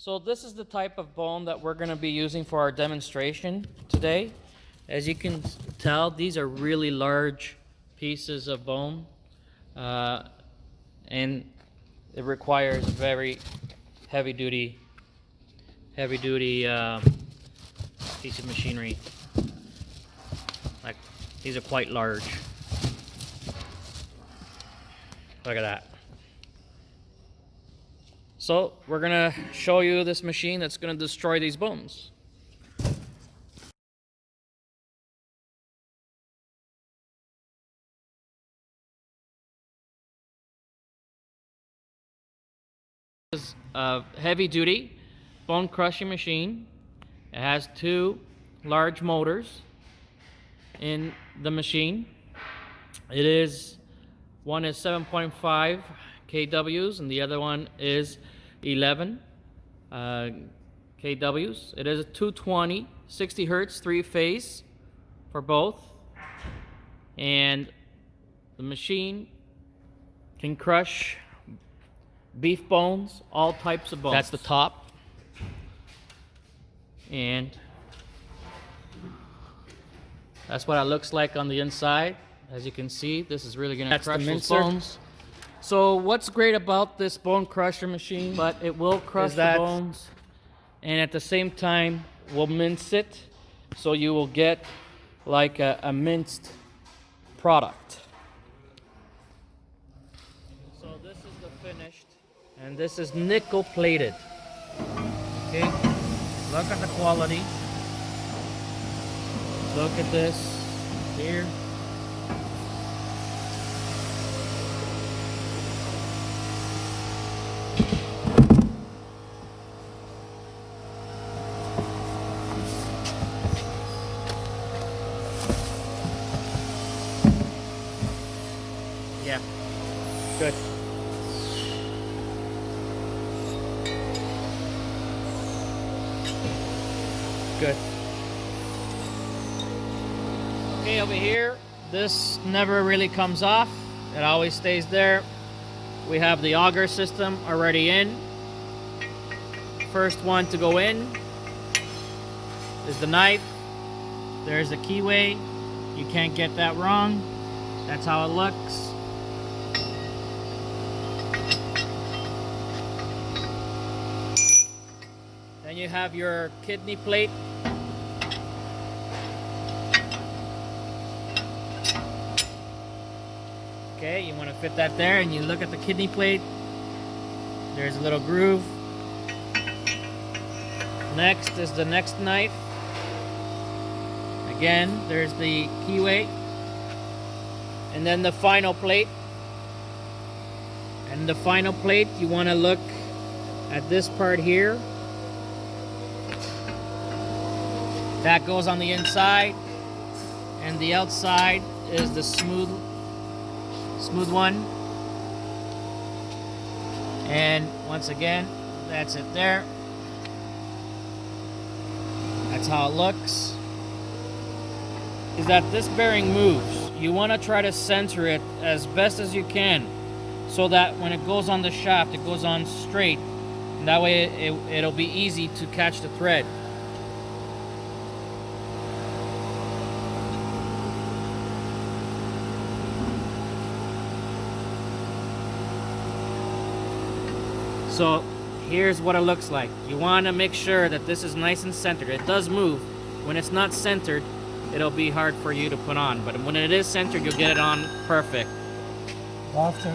So this is the type of bone that we're going to be using for our demonstration today. As you can tell, these are really large pieces of bone, and it requires very heavy duty piece of machinery. Like, these are quite large. Look at that. So we're gonna show you this machine that's gonna destroy these bones. This is a heavy duty bone crushing machine. It has two large motors in the machine. One is 7.5 kWs and the other one is 11 kWs. It is a 220 60 hertz 3-phase for both, and the machine can crush beef bones, all types of bones. That's the top, and that's what it looks like on the inside. As you can see, this is really going to crush those bones. So what's great about this bone crusher machine, but it will crush the bones, and at the same time will mince it, so you will get like a minced product. So this is the finished, and this is nickel plated. Okay, look at the quality. Look at this here. Yeah, good. Good. Okay, over here, this never really comes off. It always stays there. We have the auger system already in. First one to go in is the knife. There's the keyway. You can't get that wrong. That's how it looks. Then you have your kidney plate. Okay, you want to fit that there, and you look at the kidney plate. There's a little groove. Next is the next knife. Again, there's the keyway. And then the final plate. And the final plate, you want to look at this part here. That goes on the inside, and the outside is the smooth one. And once again, that's it there. That's how it looks. Is that this bearing moves. You want to try to center it as best as you can, so that when it goes on the shaft, it goes on straight. And that way it'll be easy to catch the thread. So here's what it looks like. You want to make sure that this is nice and centered. It does move. When it's not centered, it'll be hard for you to put on. But when it is centered, you'll get it on perfect. After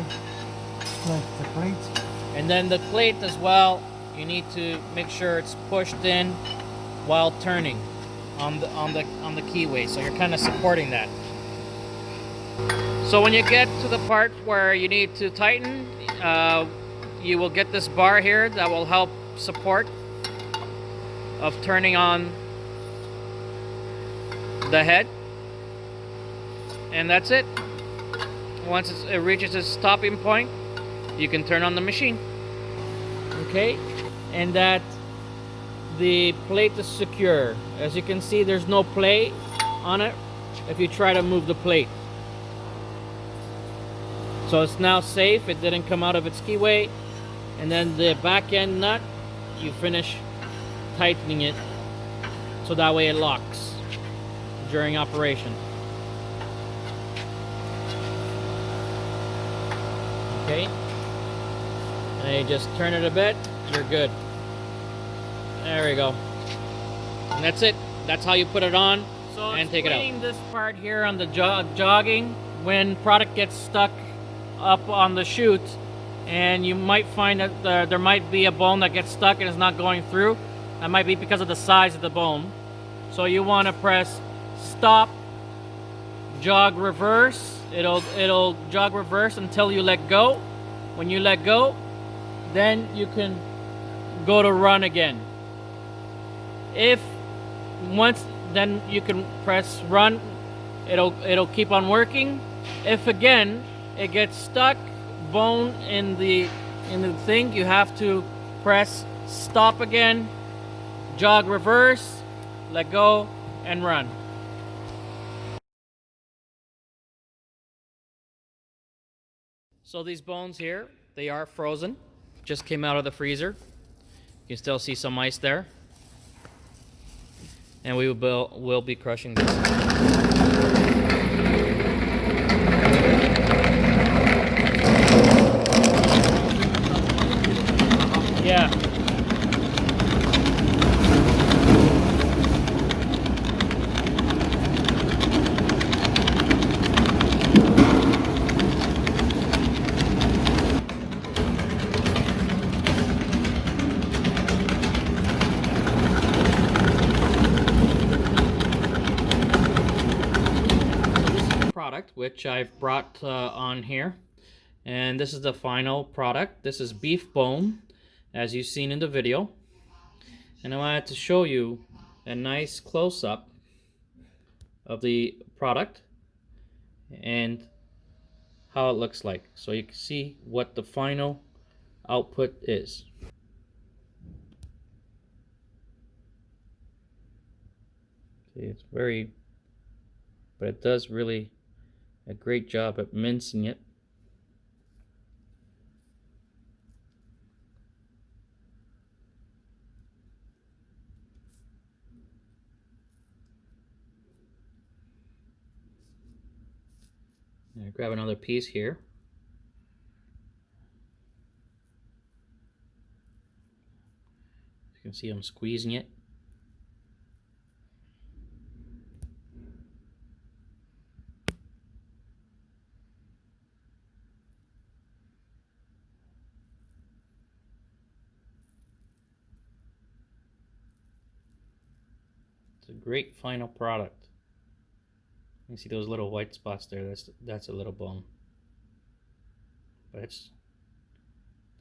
the plate. And then the plate as well, you need to make sure it's pushed in while turning on the keyway. So you're kind of supporting that. So when you get to the part where you need to tighten, you will get this bar here that will help support of turning on the head, and that's it. Once it reaches its stopping point, you can turn on the machine. Okay, and that the plate is secure. As you can see, there's no play on it if you try to move the plate. So it's now safe. It didn't come out of its keyway. And then the back end nut you finish tightening it so that way it locks during operation. Okay, and then you just turn it a bit, you're good. There we go. And that's it. That's how you put it on and take it out. Explaining this part here on the jogging, when product gets stuck up on the chute, and you might find that there might be a bone that gets stuck and is not going through. That might be because of the size of the bone. So you want to press stop, jog reverse. It'll jog reverse until you let go. When you let go, then you can go to run again. Then you can press run. It'll keep on working. If again it gets stuck, bone in the thing, you have to press stop again, jog reverse, let go, and run. So these bones here, they are frozen. Just came out of the freezer. You can still see some ice there. And we'll be crushing this. Yeah. Product which I've brought on here, and this is the final product. This is beef bone, as you've seen in the video, and I wanted to show you a nice close-up of the product and how it looks like, so you can see what the final output is. See, it's very, but it does really a great job at mincing it. Grab another piece here. You can see I'm squeezing it. It's a great final product. You see those little white spots there? That's a little bone, but it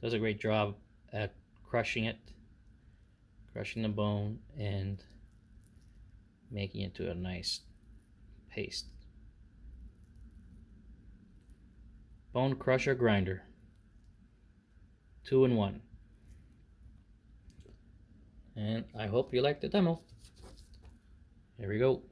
does a great job at crushing the bone and making it to a nice paste. Bone crusher grinder, 2-in-1. And I hope you like the demo. Here we go.